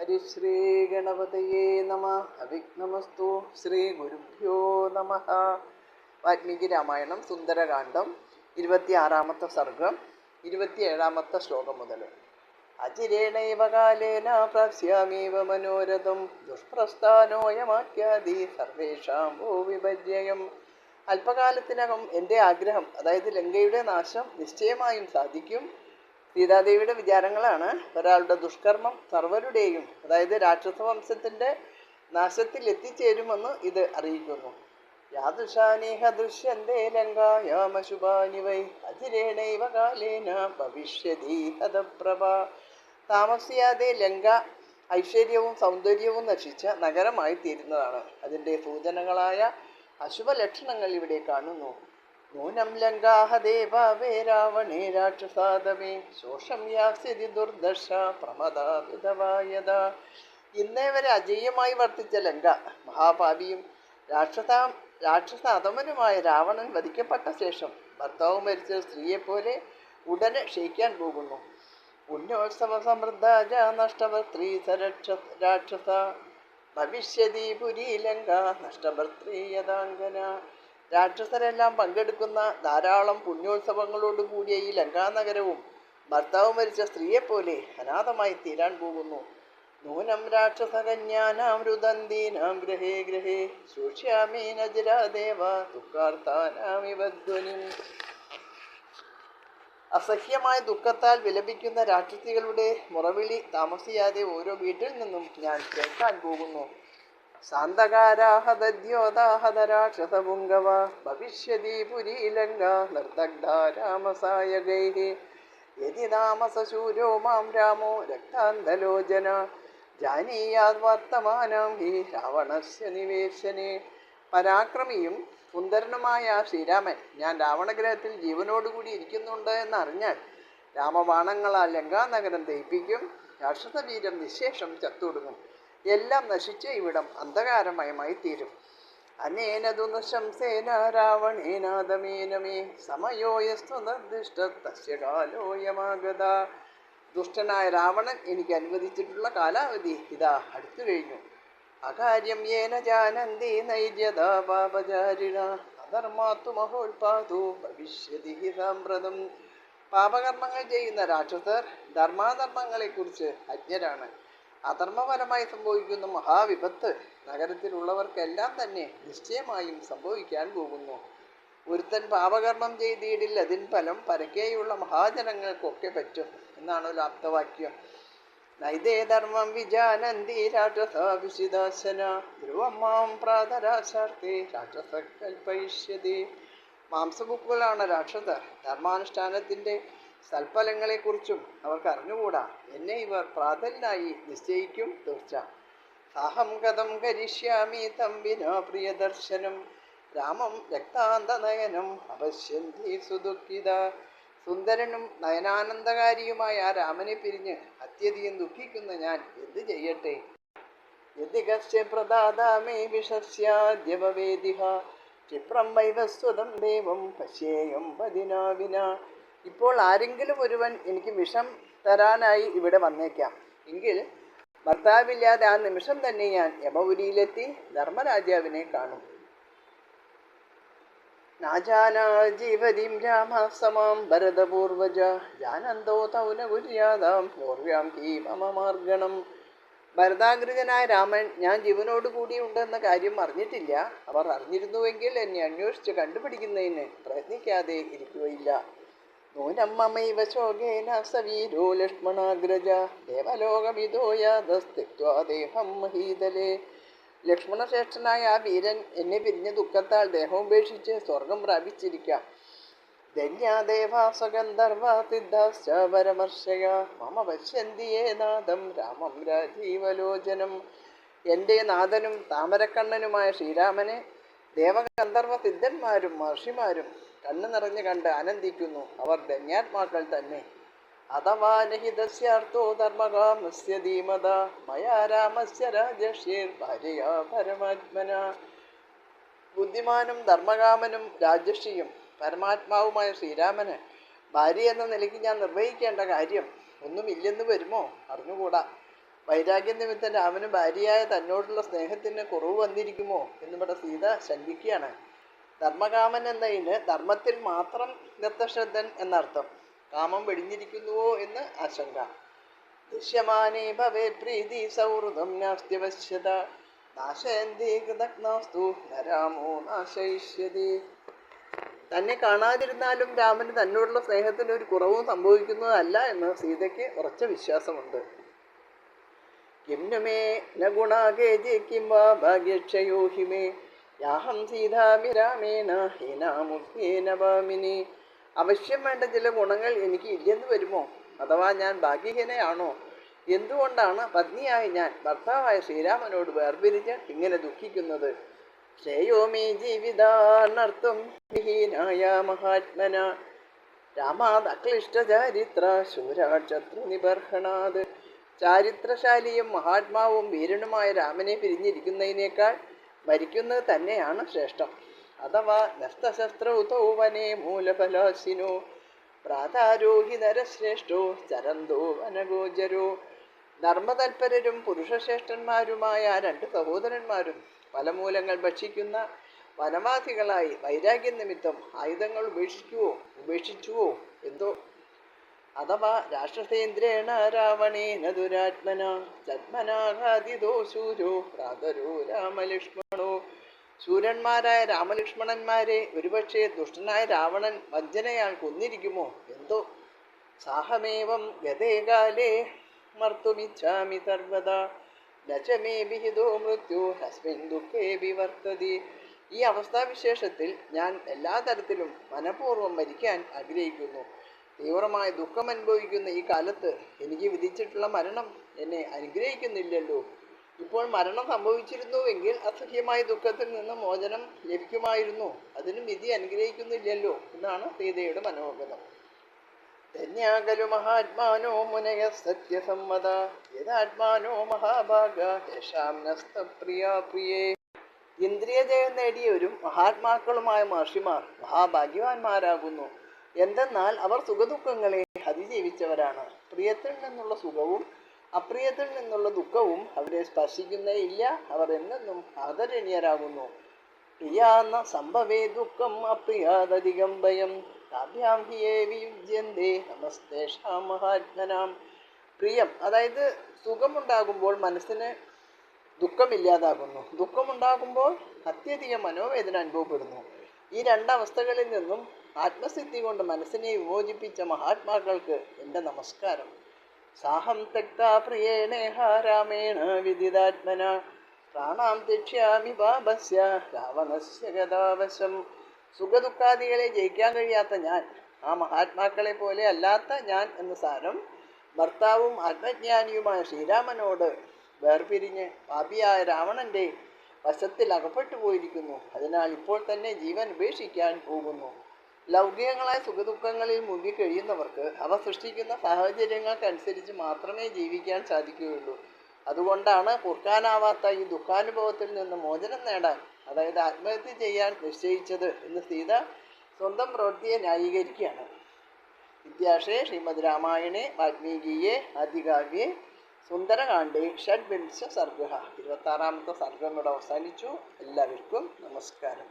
ഹരിശ്രീ ഗണപതയേ നമ. അവിഘ്നമസ്തു. ശ്രീ ഗുരുഭ്യോ നമ. വാൽമീകി രാമായണം സുന്ദരകാന്ഡം 26-ാമത്തെ സർഗം 27-ാമത്തെ ശ്ലോകം മുതൽ. അചിരേണൈവ കാലേന പ്രാപ്സ്യാമീവ മനോരഥം ദുഷ്പ്രസ്ഥാനോയമാഖ്യാതി സർവേഷാം ഭോ വിപര്യം. അല്പകാലത്തിനകം എൻ്റെ ആഗ്രഹം, അതായത് ലങ്കയുടെ നാശം നിശ്ചയമായും സാധിക്കും. സീതാദേവിയുടെ വിചാരങ്ങളാണ്. ഒരാളുടെ ദുഷ്കർമ്മം സർവരുടെയും, അതായത് രാക്ഷസവംശത്തിൻ്റെ നാശത്തിൽ എത്തിച്ചേരുമെന്ന് ഇത് അറിയിക്കുന്നു. യാദൃശാനേഹ ദൃശ്യന്തേ ലങ്കായാമശുഭാനി വൈ അചിരേണൈവ കാലേന ഭവിഷ്യതി ഹതപ്രഭ. താമസിയാതെ ലങ്ക ഐശ്വര്യവും സൗന്ദര്യവും നശിച്ച നഗരമായി തീരുന്നതാണ്. അതിൻ്റെ സൂചനകളായ അശുഭലക്ഷണങ്ങൾ ഇവിടെ കാണുന്നു. നൂനം ലങ്കാഹ ദേവേ രാവണേ രാക്ഷസാദമേ ശോഷം യാസ്യതി ദുർദശ പ്രമദാപിതവായത. ഇന്നേ വരെ അജയ്യമായി വർത്തിച്ച ലങ്ക മഹാപാപിയും രാക്ഷസ അധമനുമായ രാവണൻ വധിക്കപ്പെട്ട ശേഷം ഭർത്താവ് മരിച്ച സ്ത്രീയെപ്പോലെ ഉടനെ ക്ഷയിക്കാൻ പോകുന്നു. പുണ്യോത്സവ സമൃദ്ധ നഷ്ടഭർത്തൃ രാക്ഷസ ഭവിഷ്യതി പുരി ലങ്ക നഷ്ടഭർത്തൃ യഥാംഗന. രാക്ഷസരെല്ലാം പങ്കെടുക്കുന്ന ധാരാളം പുണ്യോത്സവങ്ങളോടുകൂടിയ ഈ ലങ്കാനഗരവും ഭർത്താവ് മരിച്ച സ്ത്രീയെപ്പോലെ അനാഥമായി തീരാൻ പോകുന്നു. നൂനം രാക്ഷസകന്യാനാം രുദന്തീനാം ഗൃഹേ ഗൃഹേ ശോഷ്യാമി നജരാദേവ ദുഃഖാർത്താനാമിവധ്വനിം. അസഹ്യമായ ദുഃഖത്താൽ വിലപിക്കുന്ന രാക്ഷസികളുടെ മുറവിളി താമസിയാതെ ഓരോ വീട്ടിൽ നിന്നും ഞാൻ കേൾക്കാൻ പോകുന്നു. സാന്തകാരാഹദ്യോതാഹതരാക്ഷസപുങ്കവ ഭവിഷ്യതി പുരി ലങ്ക നിർദഗ്ധാരാമസായകൈഃ യതി താമസശൂരോ മാം രാമോ രക്താന്തലോചന ജാനീയാത് വർത്തമാനം ഹി രാവണസ്യ നിവേശനെ. പരാക്രമിയും സുന്ദരനുമായ ശ്രീരാമൻ ഞാൻ രാവണഗ്രഹത്തിൽ ജീവനോടുകൂടി ഇരിക്കുന്നുണ്ട് എന്നറിഞ്ഞാൽ രാമബാണങ്ങളാൽ ലങ്കാനഗരം ദഹിപ്പിക്കും. രാക്ഷസവീരം നിശേഷം ചത്തൊടുങ്ങും. എല്ലാം നശിച്ച് ഇവിടം അന്ധകാരമയമായി തീരും. അനേനതു നശംസേന രാവണേനാദമേന മേ സമയോയസ്തു നിർദ്ദിഷ്ട തസ്യ കാലോയമാഗത. ദുഷ്ടനായ രാവണൻ എനിക്ക് അനുവദിച്ചിട്ടുള്ള കാലാവധി ഇതാ അടുത്തു കഴിഞ്ഞു. അകാര്യം യേന ജാനന്തി നൈര്യതാ പാപചാരിണ അധർമാത്തു മഹോൽപാദോ ഭവിഷ്യതി സാമ്പ്രതം. പാപകർമ്മങ്ങൾ ചെയ്യുന്ന രാക്ഷസർ ധർമാധർമ്മങ്ങളെക്കുറിച്ച് അജ്ഞരാണ്. അധർമ്മപരമായി സംഭവിക്കുന്ന മഹാവിപത്ത് നഗരത്തിലുള്ളവർക്കെല്ലാം തന്നെ നിശ്ചയമായും സംഭവിക്കാൻ പോകുന്നു. ഒരുത്തൻ പാപകർമ്മം ചെയ്തിടിൽ അതിൻ ഫലം പരക്കെയുള്ള മഹാജനങ്ങൾക്കൊക്കെ പറ്റും എന്നാണല്ലോ ആപ്തവാക്യം. നൈതേ ധർമ്മം വിജാനന്തി രാക്ഷസാഭിഷിദാശന ധ്രുവം മാം പ്രാതരാശാർത്ഥേ രാക്ഷസ കൽപ്പയിഷ്യതി. മാംസബുക്കുകളാണ് രാക്ഷസർ. ധർമാനുഷ്ഠാനത്തിൻ്റെ സൽഫലങ്ങളെക്കുറിച്ചും അവർക്ക് അറിഞ്ഞുകൂടാ. എന്നെ ഇവർ പ്രാതലിനായി നിശ്ചയിക്കും തീർച്ച. സാഹം കഥം കരിഷ്യാമി തം വിനാ പ്രിയദർശനം രാമം രക്താന്തനയനം അപശ്യന്തി സുദുഃഖിത. സുന്ദരനും നയനാനന്ദകാരിയുമായ ആ രാമനെ പിരിഞ്ഞ് അത്യധികം ദുഃഖിക്കുന്ന ഞാൻ എന്ത് ചെയ്യട്ടെ? യതികസ്യ പ്രദാതാമേ വിഷസ്യാദ്യവവേദിഹ ക്ഷിപ്രം വൈവസ്വതം ദേവം പശ്യേയം പതിനാ വിന. ഇപ്പോൾ ആരെങ്കിലും ഒരുവൻ എനിക്ക് വിഷം തരാനായി ഇവിടെ വന്നേക്കാം. എങ്കിൽ ഭർത്താവില്ലാതെ ആ നിമിഷം തന്നെ ഞാൻ യമപുരിയിലെത്തി ധർമ്മരാജാവിനെ കാണും. നാജാനാ ജീവതിം രാമ സമാം ഭരതപൂർവജ ജാനന്തോ തൗന കുര്യാതാം പൂർവ്യാം ഹി മമ മാർഗണം. ഭരതാഗ്രജനായ രാമൻ ഞാൻ ജീവനോടുകൂടി ഉണ്ടെന്ന കാര്യം അറിഞ്ഞിട്ടില്ല. അവർ അറിഞ്ഞിരുന്നുവെങ്കിൽ എന്നെ അന്വേഷിച്ച് കണ്ടുപിടിക്കുന്നതിന് പ്രയത്നിക്കാതെ ഇരിക്കുകയില്ല. നൂനം മമൈവ ശോകേന സവീരോ ലക്ഷ്മണാഗ്രജ ദേവലോകമിതോ യാതസ്തിത്വാ ദേഹം മഹീതലേ. ലക്ഷ്മണശ്രേഷ്ഠനായ ആ വീരൻ എന്നെ പിരിഞ്ഞ ദുഃഖത്താൽ ദേഹോപേക്ഷിച്ച് സ്വർഗം പ്രാപിച്ചിരിക്കാം. ധന്യാദേവാസഗന്ധർവ സിദ്ധാശ്ച പരമർശയ മമ പശ്യന്തിയേ നാദം രാമം രാജീവലോചനം. എൻ്റെ നാഥനും താമരക്കണ്ണനുമായ ശ്രീരാമനെ ദേവഗന്ധർവ സിദ്ധന്മാരും മഹർഷിമാരും കണ്ണു നിറഞ്ഞു കണ്ട് ആനന്ദിക്കുന്നു. അവർ ധന്യാത്മാക്കൾ തന്നെ. അഥവാ നഹിതസ്യാർത്ഥോ ധർമ്മകാമസ്യ ധീമത മയാ രാമസ്യ രാജർഷിർ ഭാര്യയാ പരമാത്മന. ബുദ്ധിമാനും ധർമ്മകാമനും രാജർഷിയും പരമാത്മാവുമായ ശ്രീരാമന് ഭാര്യ എന്ന നിലയ്ക്ക് ഞാൻ നിർവഹിക്കേണ്ട കാര്യം ഒന്നുമില്ലെന്ന് വരുമോ? അറിഞ്ഞുകൂടാ. വൈരാഗ്യ നിമിത്തം രാമന് ഭാര്യയായ തന്നോടുള്ള സ്നേഹത്തിന് കുറവ് വന്നിരിക്കുമോ എന്നിവിടെ സീത ശങ്കിക്കുകയാണ്. ധർമ്മകാമൻ എന്നതിന് ധർമ്മത്തിൽ മാത്രം ദത്തശ്രദ്ധൻ എന്നർത്ഥം. കാമം വെടിഞ്ഞിരിക്കുന്നുവോ എന്ന് ആശങ്ക. ദൃശ്യമാനേ ഭവേ പ്രീതി സൗഹൃദം നാസ്ത്യവശ്യത നാശയന്തി കൃതജ്ഞാസ്തു നരാമോ നാശയിഷ്യതി. തന്നെ കാണാതിരുന്നാലും രാമന് തന്നോടുള്ള സ്നേഹത്തിന് ഒരു കുറവും സംഭവിക്കുന്നതല്ല എന്ന് സീതയ്ക്ക് ഉറച്ച വിശ്വാസമുണ്ട്. കിംനുമേ ന ഗുണാകേജി കിം വാ ഭാഗ്യക്ഷയോ ഹി മേ യാഹം സീതാമി രാമേണ ഹീനാമുഖ്യേന വാമിനി. അവശ്യം വേണ്ട ചില ഗുണങ്ങൾ എനിക്ക് ഇല്ലെന്ന് വരുമോ? അഥവാ ഞാൻ ഭാഗ്യഹീനയാണോ? എന്തുകൊണ്ടാണ് പത്നിയായ ഞാൻ ഭർത്താവായ ശ്രീരാമനോട് വേർപിരിഞ്ഞ് ഇങ്ങനെ ദുഃഖിക്കുന്നത്? ശ്രേയോ മേ ജീവിതാനർത്ഥം വിഹീനായ മഹാത്മന രാമാത് അക്ലിഷ്ടചാരിത്ര ശൂരാക്ഷത്ര നിബർഹണാത്. ചാരിത്രശാലിയും മഹാത്മാവും വീരനുമായ രാമനെ പിരിഞ്ഞിരിക്കുന്നതിനേക്കാൾ മരിക്കുന്നത് തന്നെയാണ് ശ്രേഷ്ഠം. അഥവാ നസ്തശസ്ത്രൗതൗ വനേ മൂലഫലാസിനോ പ്രാതാരോഹി നരശ്രേഷ്ഠോ ചരന്തോ വനഗോചരോ. ധർമ്മതൽപരരും പുരുഷശ്രേഷ്ഠന്മാരുമായ രണ്ട് സഹോദരന്മാരും ഫലമൂലങ്ങൾ ഭക്ഷിക്കുന്ന വനവാസികളായി വൈരാഗ്യ നിമിത്തം ആയുധങ്ങൾ ഉപേക്ഷിച്ചുവോ എന്തോ. അഥവാ രാക്ഷസേന്ദ്രേണ രാവണേന ദുരാത്മന ജന്മനാഘാതിതോ ശൂരോ പ്രാതരോ രാമലക്ഷ്മണോ. ശൂരന്മാരായ രാമലക്ഷ്മണന്മാരെ ഒരുപക്ഷെ ദുഷ്ടനായ രാവണൻ വഞ്ചനയാൽ കൊന്നിരിക്കുമോ എന്തോ. സാഹമേവം ഗതേകാലേ മർത്തുമിച്ഛാമി സർവദാ നചമേ വിഹിതോ മൃത്യു തസ്മിൻ ദുഃഖേ വിവർത്തതി. ഈ അവസ്ഥാവിശേഷത്തിൽ ഞാൻ എല്ലാ തരത്തിലും മനഃപൂർവ്വം മരിക്കാൻ ആഗ്രഹിക്കുന്നു. തീവ്രമായ ദുഃഖം അനുഭവിക്കുന്ന ഈ കാലത്ത് എനിക്ക് വിധിച്ചിട്ടുള്ള മരണം എന്നെ അനുഗ്രഹിക്കുന്നില്ലല്ലോ. ഇപ്പോൾ മരണം സംഭവിച്ചിരുന്നുവെങ്കിൽ അസഹ്യമായ ദുഃഖത്തിൽ നിന്ന് മോചനം ലഭിക്കുമായിരുന്നു. അതിനും വിധി അനുഗ്രഹിക്കുന്നില്ലല്ലോ എന്നാണ് സീതയുടെ മനോഗതം. ധന്യാകലു മഹാത്മാനോ മുനയ സത്യസമ്മത യഥാത്മാനോ മഹാഭാഗ യേഷാം നസ്തപ്രിയാ പ്രിയേ. ഇന്ദ്രിയജയം നേടിയവരും മഹാത്മാക്കളുമായ മഹർഷിമാർ മഹാഭാഗ്യവാന്മാരാകുന്നു. എന്തെന്നാൽ അവർ സുഖദുഃഖങ്ങളെ അതിജീവിച്ചവരാണ്. പ്രിയത്തിൽ നിന്നുള്ള സുഖവും അപ്രിയത്തിൽ നിന്നുള്ള ദുഃഖവും അവരെ സ്പർശിക്കുന്നേ ഇല്ല. അവർ എന്നെന്നും ആദരണീയരാകുന്നു. പ്രിയാന്ന സംഭവേ ദുഃഖം അപ്രിയാദധികം ഭയം താഭ്യാം ഹി യേ വിയുജ്യന്തേ നമസ്തേഷാം മഹാത്മനാം. പ്രിയം അതായത് സുഖമുണ്ടാകുമ്പോൾ മനസ്സിന് ദുഃഖമില്ലാതാകുന്നു. ദുഃഖമുണ്ടാകുമ്പോൾ അത്യധികം മനോവേദന അനുഭവപ്പെടുന്നു. ഈ രണ്ടവസ്ഥകളിൽ നിന്നും ആത്മസിദ്ധി കൊണ്ട് മനസ്സിനെ വിമോചിപ്പിച്ച മഹാത്മാക്കൾക്ക് എൻ്റെ നമസ്കാരം. സാഹം തെക്താ പ്രിയേണേഹ രാമേണ വിദിതാത്മന പ്രാണാം തിക്ഷ്യാമി പാപസ്യ രാവണസ്യ ഗതാവശം. സുഖദുഃഖാദികളെ ജയിക്കാൻ കഴിയാത്ത ഞാൻ, ആ മഹാത്മാക്കളെ പോലെ അല്ലാത്ത ഞാൻ എന്ന് സാരം, ഭർത്താവും ആത്മജ്ഞാനിയുമായ ശ്രീരാമനോട് വേർപിരിഞ്ഞ് പാപിയായ രാവണൻ്റെ വശത്തിൽ അകപ്പെട്ടു പോയിരിക്കുന്നു. അതിനാൽ ഇപ്പോൾ തന്നെ ജീവൻ ഉപേക്ഷിക്കാൻ പോകുന്നു. ലൗകികങ്ങളായ സുഖദുഃഖങ്ങളിൽ മുങ്ങിക്കഴിയുന്നവർക്ക് അവ സൃഷ്ടിക്കുന്ന സാഹചര്യങ്ങൾക്കനുസരിച്ച് മാത്രമേ ജീവിക്കാൻ സാധിക്കുകയുള്ളൂ. അതുകൊണ്ടാണ് പൊറുക്കാനാവാത്ത ഈ ദുഃഖാനുഭവത്തിൽ നിന്ന് മോചനം നേടാൻ, അതായത് ആത്മഹത്യ ചെയ്യാൻ നിശ്ചയിച്ചത് എന്ന് സീത സ്വന്തം പ്രവൃത്തിയെ ന്യായീകരിക്കുകയാണ്. ഇത്യാശേ ശ്രീമദ് രാമായണേ വാൽമീകിയെ ആദികാവ്യേ സുന്ദരകാണ്ഡേ ഷഡ്വിംശ സർഗഃ. 26ാമത്തെ സർഗം ഇവിടെ അവസാനിച്ചു. എല്ലാവർക്കും നമസ്കാരം.